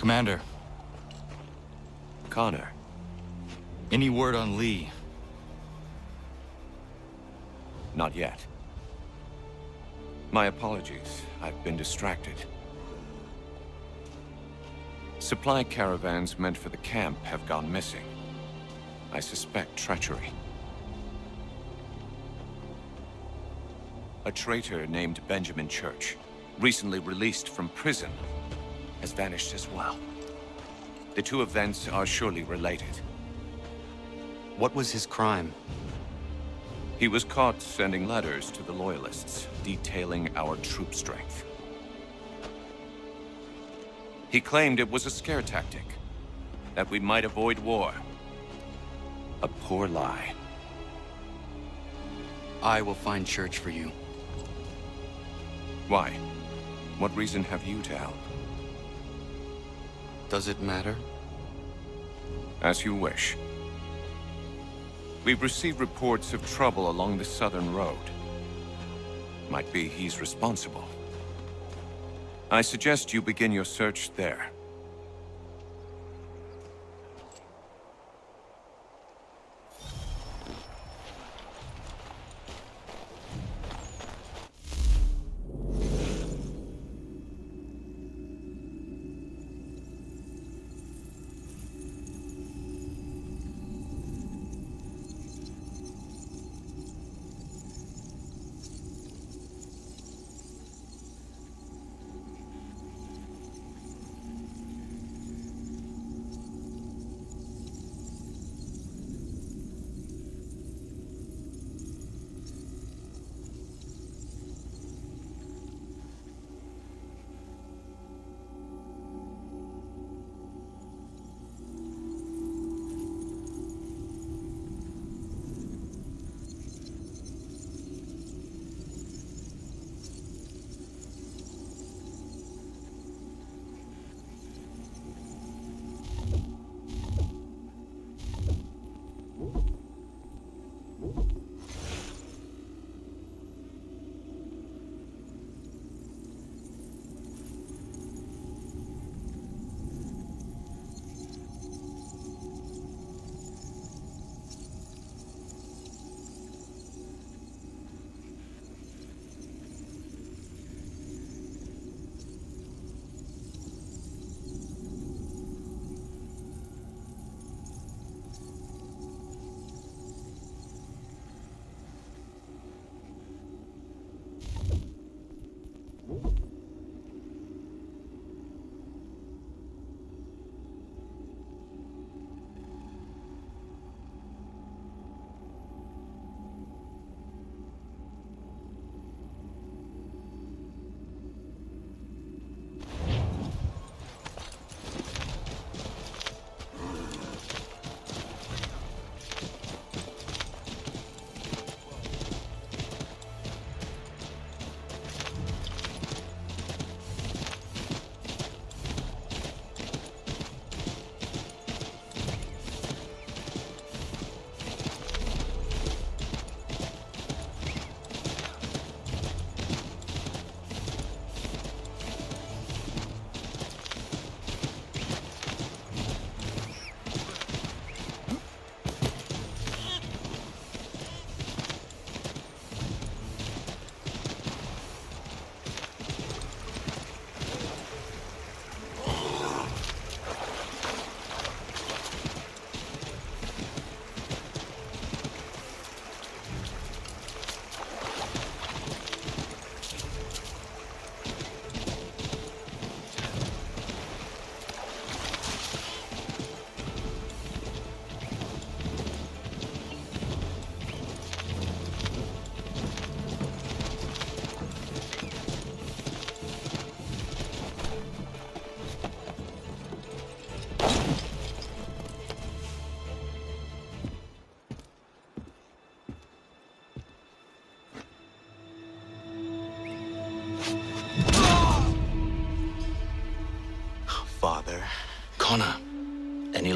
Commander, Connor. any word on Lee? Not yet. My apologies. I've been distracted. Supply caravans meant for the camp have gone missing. I suspect treachery. A traitor named Benjamin Church, recently released from prison, has vanished as well. The two events are surely related. What was his crime? He was caught sending letters to the Loyalists, detailing our troop strength. He claimed it was a scare tactic, that we might avoid war. A poor lie. I will find Church for you. Why? What reason have you to help? Does it matter? As you wish. We've received reports of trouble along the southern road. Might be he's responsible. I suggest you begin your search there.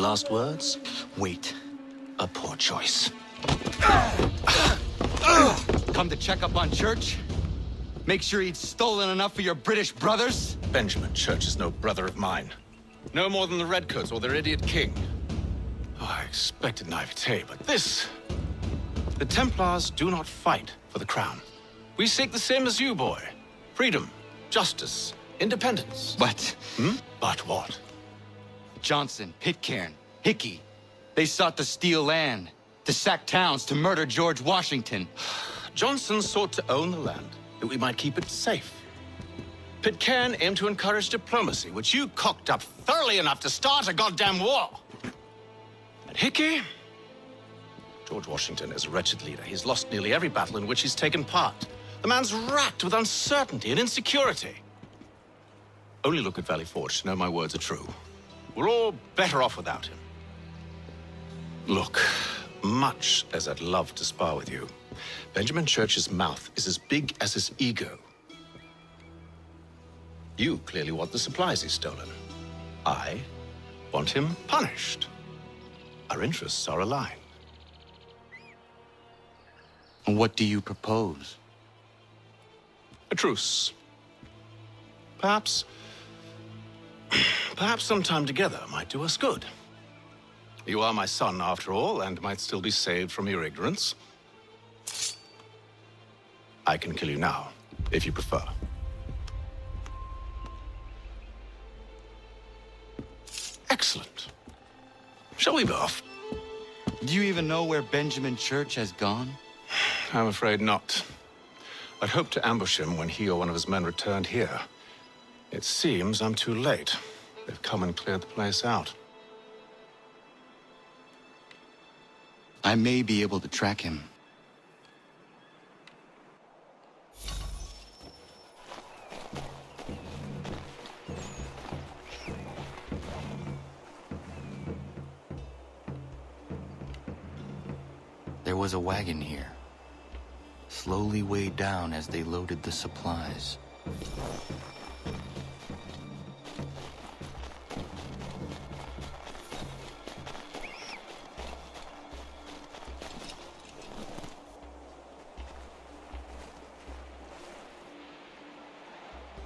last words? Wait. A poor choice. Come to check up on Church? Make sure he'd stolen enough for your British brothers? Benjamin Church is no brother of mine. No more than the Redcoats or their idiot king. Oh, I expected naivete, but this... The Templars do not fight for the crown. We seek the same as you, boy. Freedom, justice, independence. But But what? Johnson, Pitcairn, Hickey, they sought to steal land, to sack towns, to murder George Washington. Johnson sought to own the land, that we might keep it safe. Pitcairn aimed to encourage diplomacy, which you cocked up thoroughly enough to start a goddamn war. And Hickey? George Washington is a wretched leader. He's lost nearly every battle in which he's taken part. The man's racked with uncertainty and insecurity. Only look at Valley Forge to know my words are true. We're all better off without him. Look, much as I'd love to spar with you, Benjamin Church's mouth is as big as his ego. You clearly want the supplies he's stolen. I want him punished. Our interests are aligned. What do you propose? A truce. Perhaps some time together might do us good. You are my son, after all, and might still be saved from your ignorance. I can kill you now, if you prefer. Excellent. Shall we be off? Do you even know where Benjamin Church has gone? I'm afraid not. I'd hoped to ambush him when he or one of his men returned here. It seems I'm too late. They've come and cleared the place out. I may be able to track him. There was a wagon here, slowly weighed down as they loaded the supplies.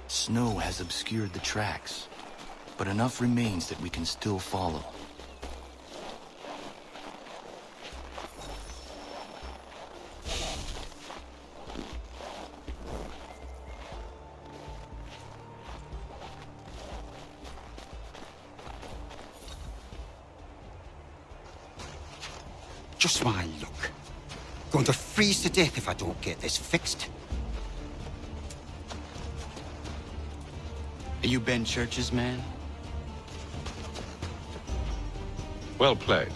Snow has obscured the tracks, but enough remains that we can still follow. Just my luck. Going to freeze to death if I don't get this fixed. Are you Ben Church's man? Well played.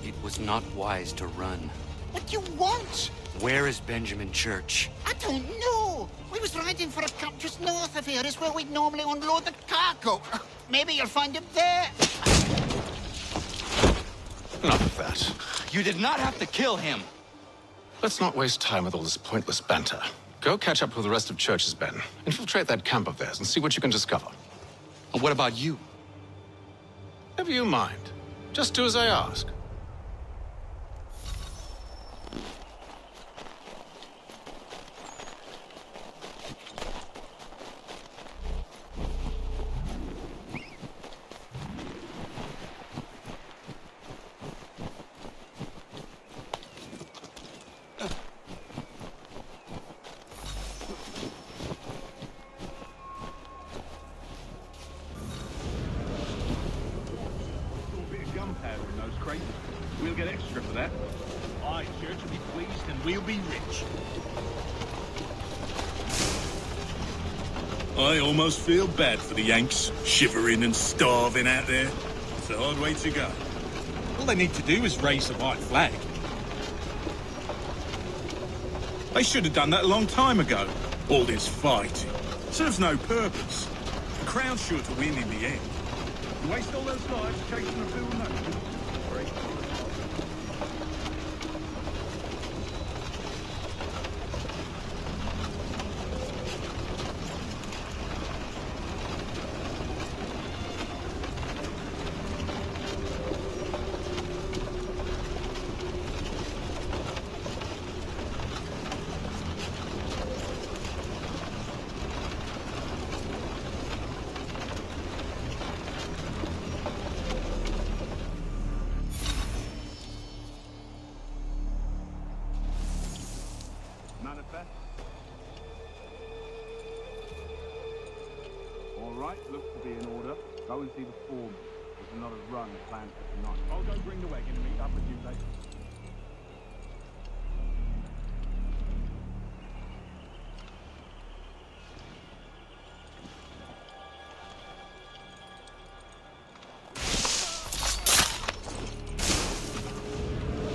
It was not wise to run. What do you want? Where is Benjamin Church? I don't know. We was riding for a camp just north of here. Is where we'd normally unload the cargo. Maybe you'll find him there. Enough of that. You did not have to kill him. Let's not waste time with all this pointless banter. Go catch up with the rest of Church's men. Infiltrate that camp of theirs and see what you can discover. And what about you? Never you mind. Just do as I ask. We'll get extra for that. Aye, Church will be pleased and we'll be rich. I almost feel bad for the Yanks, shivering and starving out there. It's a hard way to go. All they need to do is raise the white flag. They should have done that a long time ago. All this fighting serves no purpose. The Crown's sure to win in the end. You waste all those lives chasing a fool notion. All right, looks to be in order. Go and see the foreman. There's another run planned for tonight. I'll go bring the wagon and meet up with you later.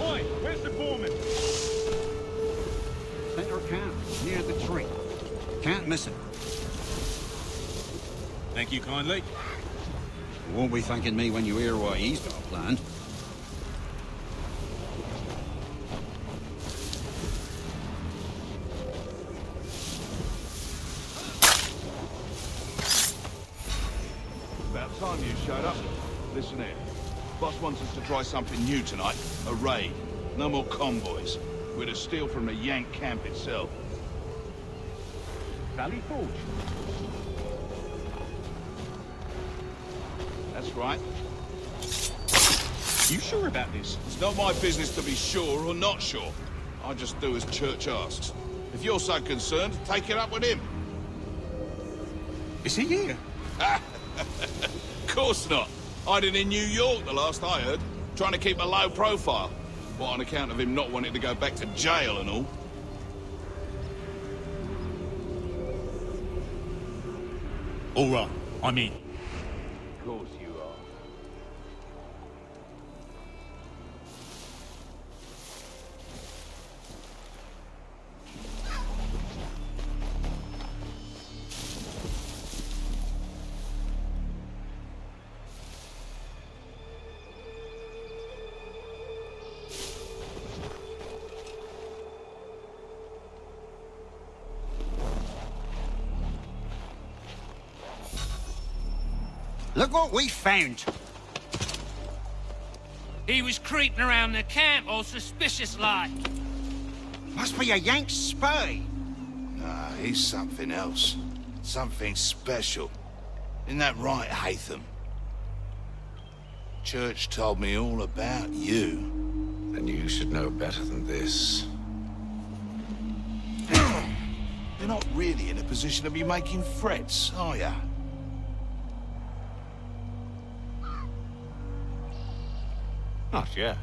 Oi, where's the foreman? Center camp, near the tree. Can't miss it. Thank you kindly. You won't be thanking me when you hear what he's got planned. About time you showed up. Listen here. Boss wants us to try something new tonight. A raid. No more convoys. We're to steal from the Yank camp itself. Valley Forge. That's right. You sure about this? It's not my business to be sure or not sure. I just do as Church asks. If you're so concerned, take it up with him. Is he here? Of course not. Hiding in New York, the last I heard. Trying to keep a low profile. What, on account of him not wanting to go back to jail and all? All right, I'm in. Of course you are. Look what we found. He was creeping around the camp all suspicious-like. Must be a Yank spy. Nah, he's something else. Something special. Isn't that right, Hatham? Church told me all about you. Then you should know better than this. You're not really in a position to be making threats, are ya? Not yet.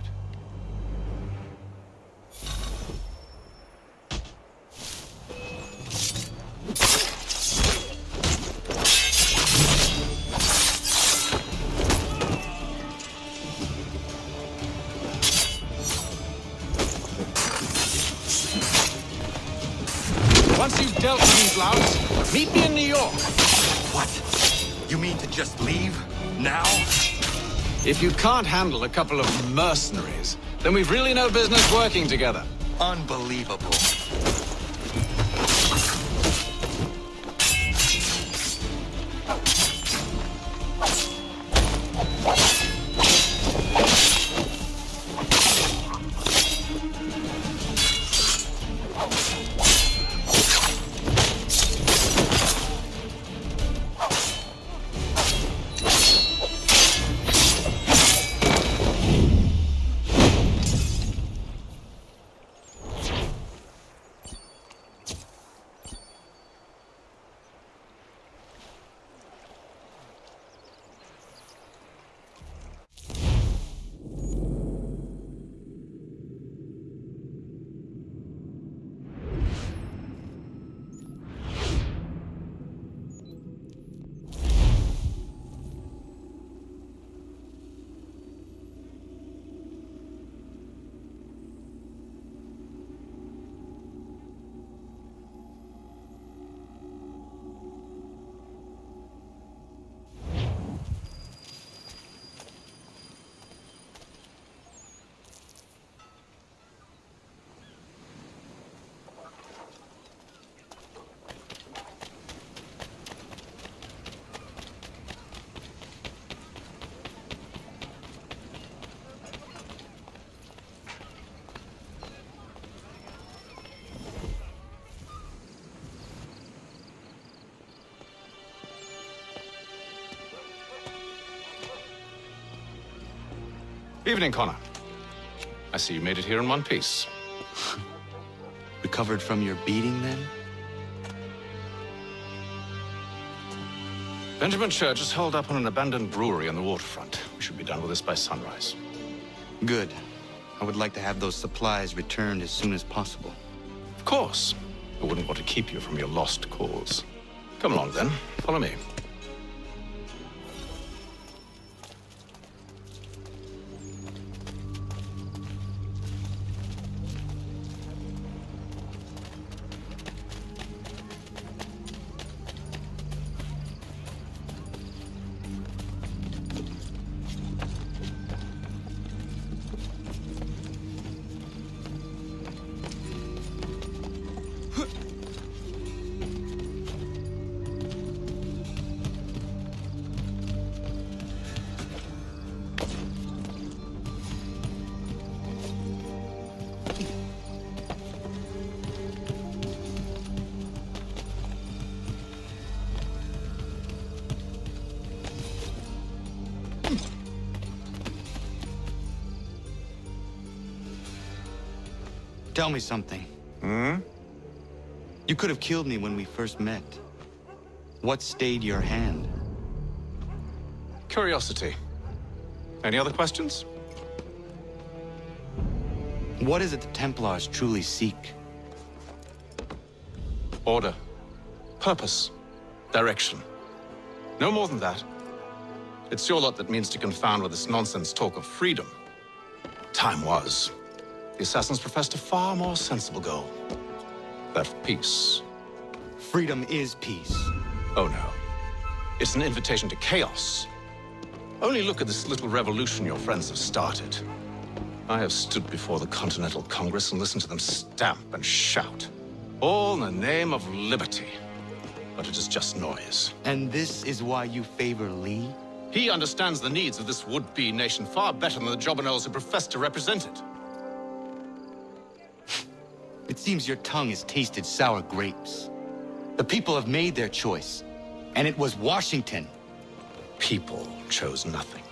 Once you've dealt with these louts, meet me in New York. What? You mean to just leave? Now? If you can't handle a couple of mercenaries, then we've really no business working together. Unbelievable. Evening, Connor. I see you made it here in one piece. Recovered from your beating, then? Benjamin Church is holed up on an abandoned brewery on the waterfront. We should be done with this by sunrise. Good. I would like to have those supplies returned as soon as possible. Of course. I wouldn't want to keep you from your lost cause. Come along, then. Follow me. Tell me something. You could have killed me when we first met. What stayed your hand? Curiosity. Any other questions? What is it the Templars truly seek? Order. Purpose. Direction. No more than that. It's your lot that means to confound with this nonsense talk of freedom. Time was. The assassins professed a far more sensible goal. That of peace. Freedom is peace. Oh no. It's an invitation to chaos. Only look at this little revolution your friends have started. I have stood before the Continental Congress and listened to them stamp and shout. All in the name of liberty. But it is just noise. And this is why you favor Lee? He understands the needs of this would-be nation far better than the jobberknolls who profess to represent it. It seems your tongue has tasted sour grapes. The people have made their choice, and it was Washington. People chose nothing.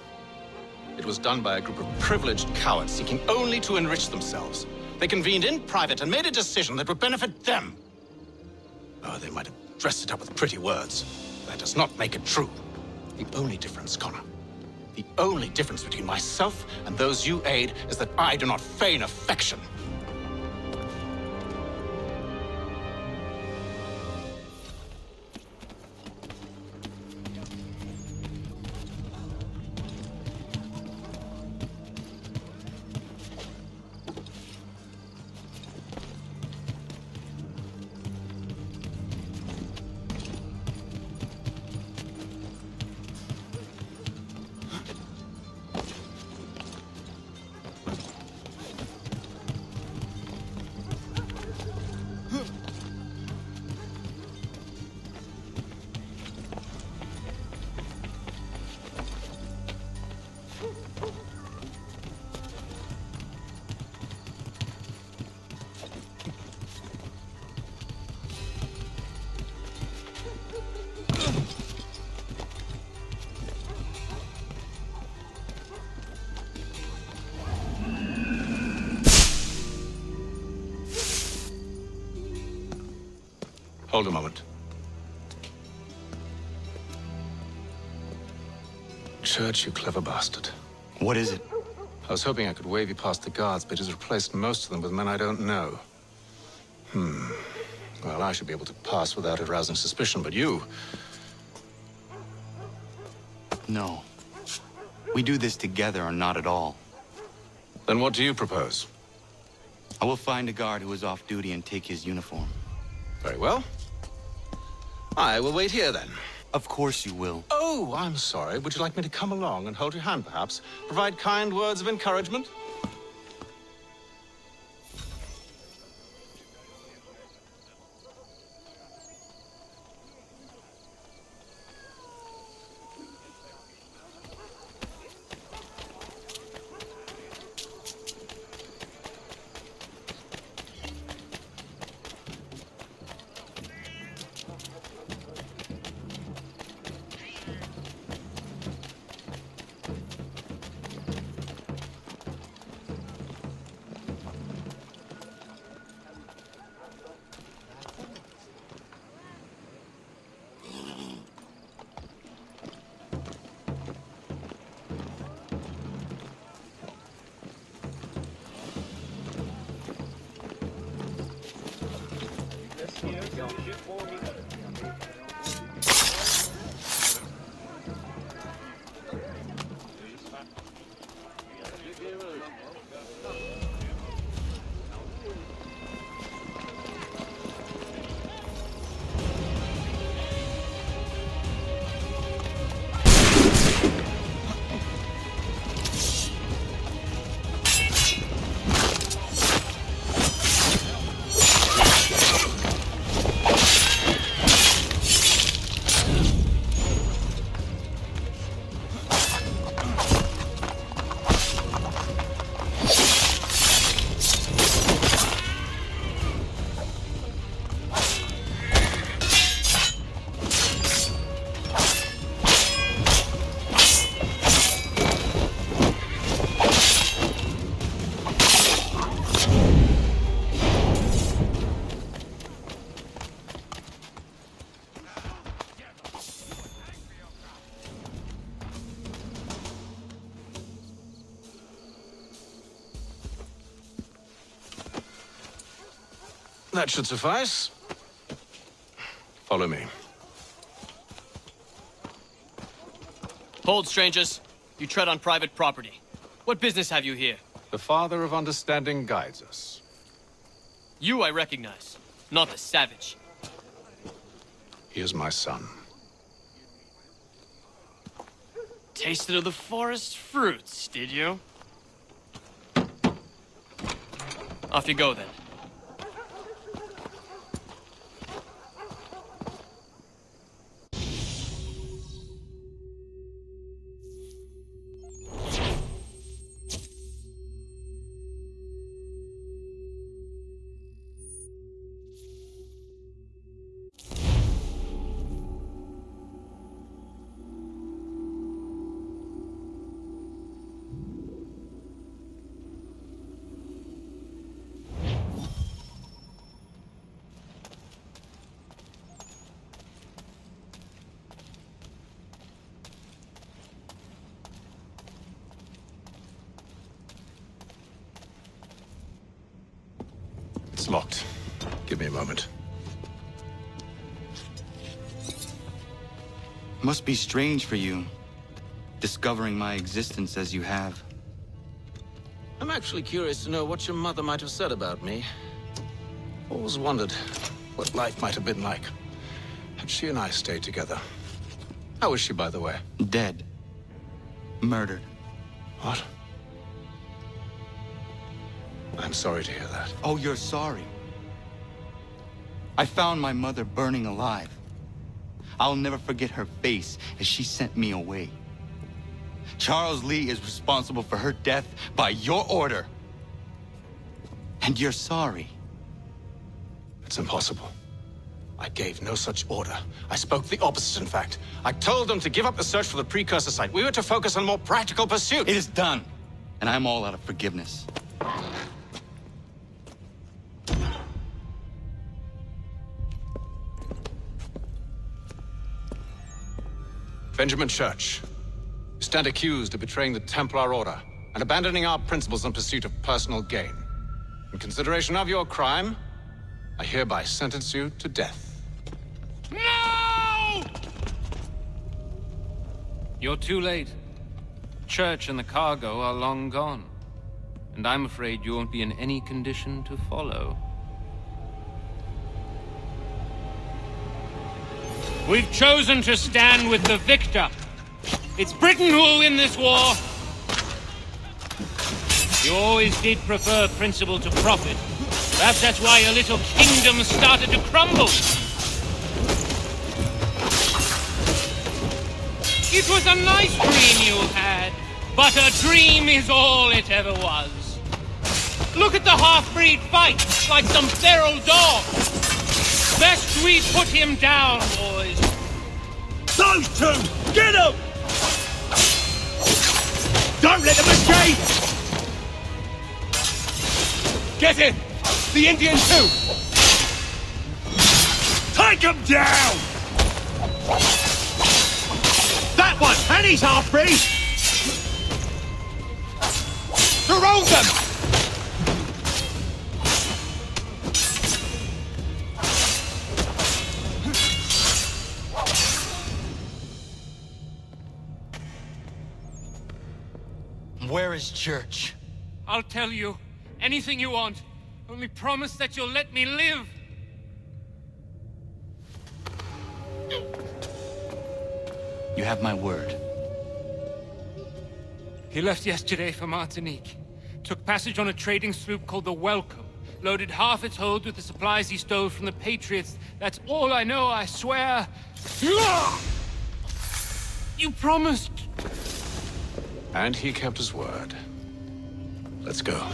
It was done by a group of privileged cowards seeking only to enrich themselves. They convened in private and made a decision that would benefit them. Oh, they might have dressed it up with pretty words. That does not make it true. The only difference, Connor, the only difference between myself and those you aid is that I do not feign affection. Hold a moment. Church, you clever bastard. What is it? I was hoping I could wave you past the guards, but he's replaced most of them with men I don't know. Well, I should be able to pass without arousing suspicion, but you... No. We do this together or not at all. Then what do you propose? I will find a guard who is off duty and take his uniform. Very well. I will wait here, then. Of course you will. Oh, I'm sorry. Would you like me to come along and hold your hand, perhaps? Provide kind words of encouragement? That should suffice. Follow me. Hold, strangers. You tread on private property. What business have you here? The Father of Understanding guides us. You I recognize, not the savage. He is my son. Tasted of the forest fruits, did you? Off you go, then. It's locked. Give me a moment. Must be strange for you, discovering my existence as you have. I'm actually curious to know what your mother might have said about me. Always wondered what life might have been like had she and I stayed together. How is she, by the way? Dead. Murdered. What? I'm sorry to hear that. Oh, you're sorry. I found my mother burning alive. I'll never forget her face as she sent me away. Charles Lee is responsible for her death by your order. And you're sorry. It's impossible. I gave no such order. I spoke the opposite, in fact. I told them to give up the search for the precursor site. We were to focus on more practical pursuits. It is done, and I'm all out of forgiveness. Benjamin Church, you stand accused of betraying the Templar Order and abandoning our principles in pursuit of personal gain. In consideration of your crime, I hereby sentence you to death. No! You're too late. Church and the cargo are long gone. And I'm afraid you won't be in any condition to follow. We've chosen to stand with the victor. It's Britain who will win this war. You always did prefer principle to profit. Perhaps that's why your little kingdom started to crumble. It was a nice dream you had, but a dream is all it ever was. Look at the half-breed fight, like some feral dog. Best we put him down, boys. Those two! Get them! Don't let them escape! Get him! The Indian too! Take him down! That one! And he's half-breed! Surround them! is church? I'll tell you. Anything you want. Only promise that you'll let me live. You have my word. He left yesterday for Martinique. Took passage on a trading sloop called the Welcome. Loaded half its hold with the supplies he stole from the Patriots. That's all I know, I swear. You promised. And he kept his word. Let's go.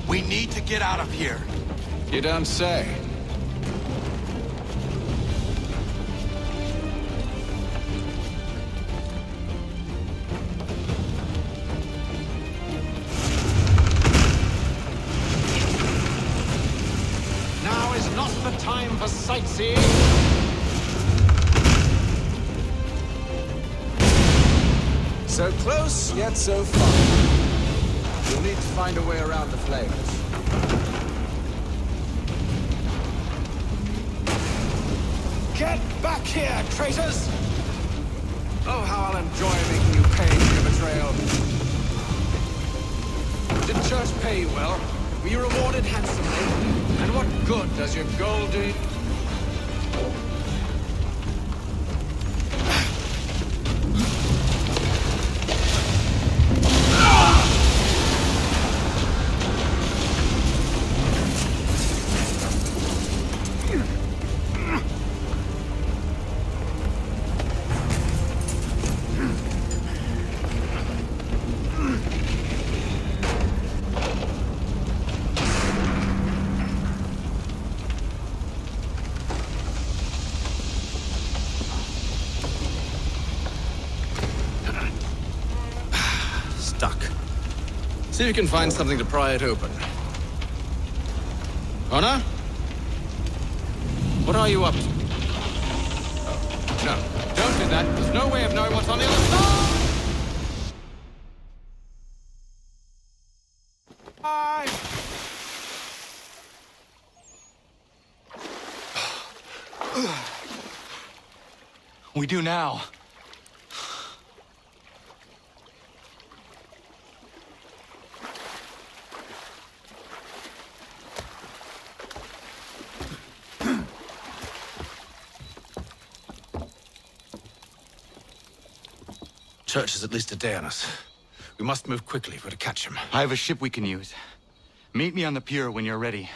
We need to get out of here. You don't say. Now is not the time for sightseeing. So close, yet so far. You'll need to find a way around the flames. Get back here, traitors! Oh, how I'll enjoy making you pay for your betrayal. Did church pay you well? Were you rewarded handsomely? And what good does your gold do you? Stuck. See if you can find something to pry it open. Honor? What are you up to? Oh, no, don't do that. There's no way of knowing what's on the other side! We do now. Church is at least a day on us. We must move quickly if we're to catch him. I have a ship we can use. Meet me on the pier when you're ready.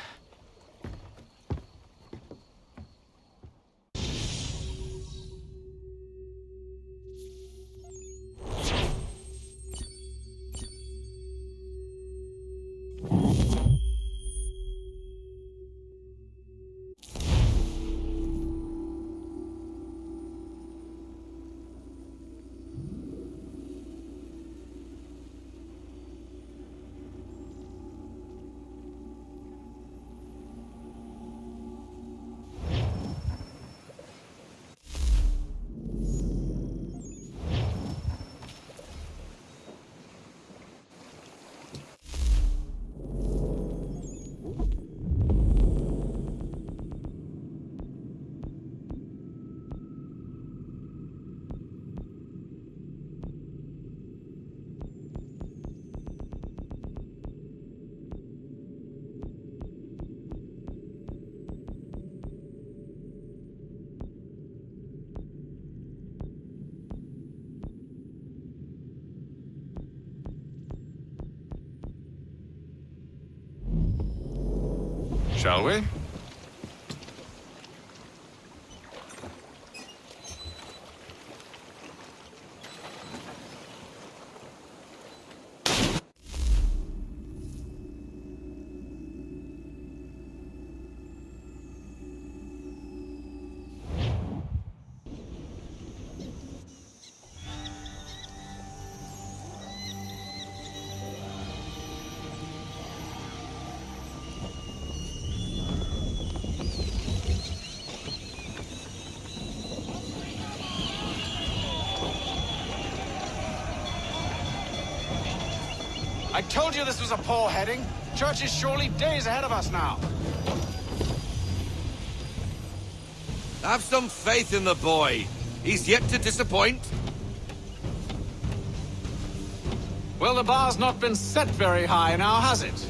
Shall we? I told you this was a poor heading. Church is surely days ahead of us now. Have some faith in the boy. He's yet to disappoint. Well, the bar's not been set very high now, has it?